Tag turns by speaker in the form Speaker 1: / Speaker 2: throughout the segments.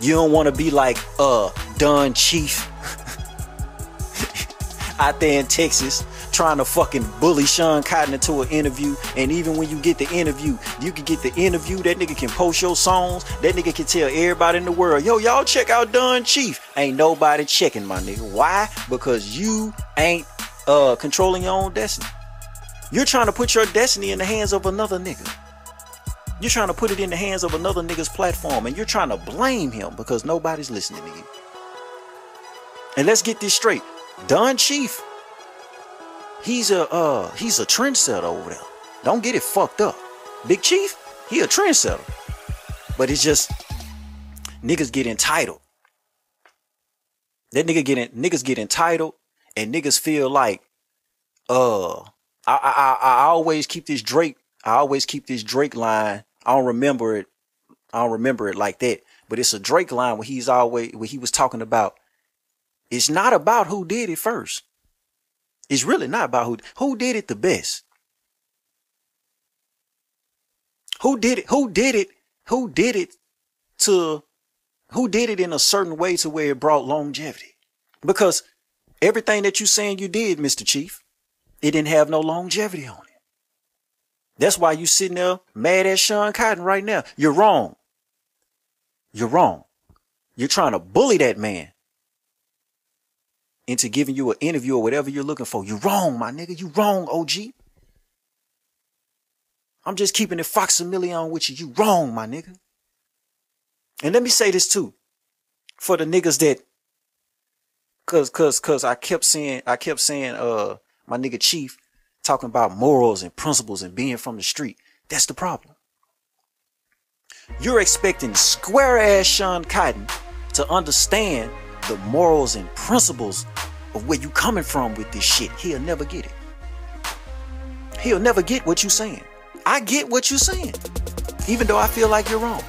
Speaker 1: You don't want to be like donchief out there in Texas trying to fucking bully Sean Cotton into an interview. And even when you get the interview, you can get the interview. That nigga can post your songs. That nigga can tell everybody in the world, yo, y'all check out donchief. Ain't nobody checking, my nigga. Why? Because you ain't controlling your own destiny. You're trying to put your destiny in the hands of another nigga. You're trying to put it in the hands of another nigga's platform, and you're trying to blame him because nobody's listening to you. And let's get this straight. donchief, he's a trendsetter over there. Don't get it fucked up. Big Chief, he a trendsetter. But it's just niggas get entitled. Niggas get entitled, and niggas feel like I always keep this Drake. I always keep this Drake line. I don't remember it like that. But it's a Drake line where he was talking about, it's not about who did it first. It's really not about who did it the best. Who did it in a certain way to where it brought longevity. Because everything that you saying you did, Mr. Chief, it didn't have no longevity on it. That's why you sitting there mad at Sean Cotton right now. You're wrong. You're wrong. You're trying to bully that man into giving you an interview or whatever you're looking for. You're wrong, my nigga. You wrong, OG. I'm just keeping it Foxamillion with you. You wrong, my nigga. And let me say this too. For the niggas that, cause I kept saying, my nigga Chief talking about morals and principles and being from the street. That's the problem. You're expecting square ass Sean Cotton to understand the morals and principles of where you coming from with this shit. He'll never get it. He'll never get what you saying. I get what you're saying, even though I feel like you're wrong.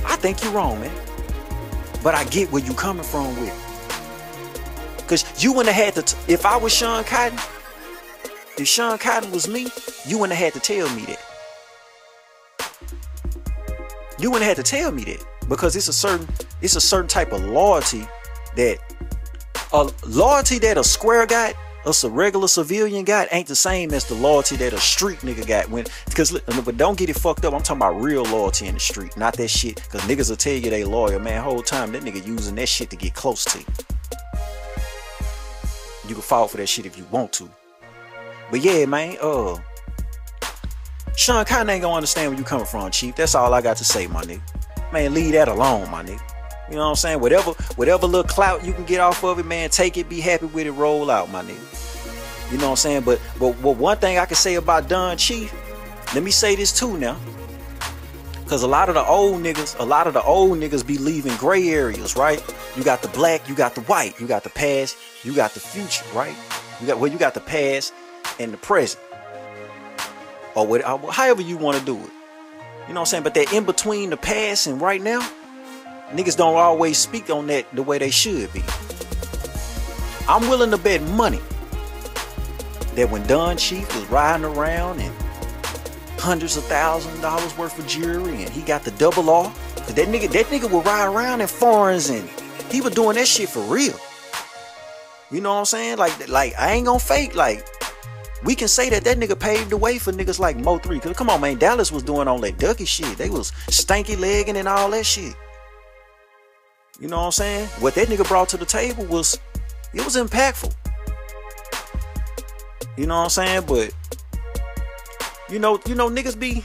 Speaker 1: I think you're wrong, man. But I get where you coming from with it. Because you wouldn't have had to, if I was Sean Cotton, if Sean Cotton was me, you wouldn't have had to tell me that. You wouldn't have had to tell me that. Because it's a certain type of loyalty that a square got, a regular civilian got, ain't the same as the loyalty that a street nigga got. But don't get it fucked up. I'm talking about real loyalty in the street, not that shit. Because niggas will tell you they loyal, man. Whole time that nigga using that shit to get close to you. You can fall for that shit if you want to. But yeah, man, Sean Cotton ain't gonna understand where you coming from, Chief. That's all I got to say, my nigga. Man, leave that alone, my nigga. You know what I'm saying? Whatever little clout you can get off of it, man, take it, be happy with it, roll out, my nigga. You know what I'm saying? But one thing I can say about donchief, let me say this too now. Cause a lot of the old niggas be leaving gray areas, right? You got the black, you got the white, you got the past, you got the future, right? You got the past and the present. Or however you want to do it. You know what I'm saying? But that in between the past and right now, niggas don't always speak on that the way they should be. I'm willing to bet money that when donchief was riding around and hundreds of thousands of dollars worth of jewelry and he got the double R, cause that nigga would ride around in foreigns and he was doing that shit for real. You know what I'm saying? Like I ain't gonna fake. Like we can say that nigga paved the way for niggas like Mo 3. Cause come on, man, Dallas was doing all that ducky shit. They was stanky legging and all that shit. You know what I'm saying? What that nigga brought to the table was impactful. You know what I'm saying? But you know niggas be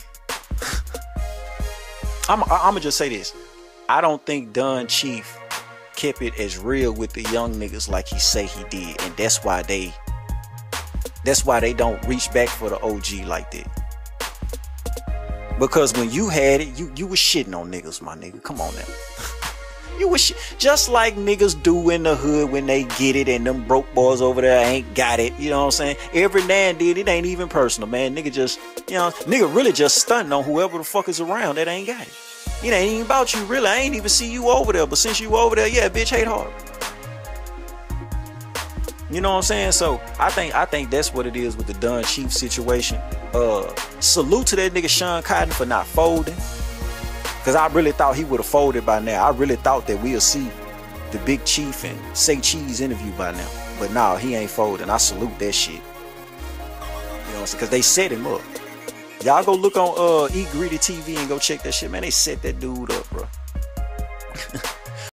Speaker 1: I'ma just say this. I don't think donchief kept it as real with the young niggas like he say he did, and that's why they don't reach back for the OG like that. Because when you had it, you was shitting on niggas, my nigga. Come on now. You was just like niggas do in the hood when they get it, and them broke boys over there ain't got it. You know what I'm saying? Every now and then, it ain't even personal, man. Nigga just, nigga really just stunting on whoever the fuck is around that ain't got it. It ain't even about you, really. I ain't even see you over there, but since you over there, yeah, bitch, hate hard. You know what I'm saying? So I think that's what it is with the donchief situation. Salute to that nigga Sean Cotton for not folding. Because I really thought he would have folded by now. I really thought that we'll see the Big Chief and Say Cheese interview by now. But nah, he ain't folding. I salute that shit. You know what I'm saying? Because they set him up. Y'all go look on Eat Greedy TV and go check that shit, man. They set that dude up, bro.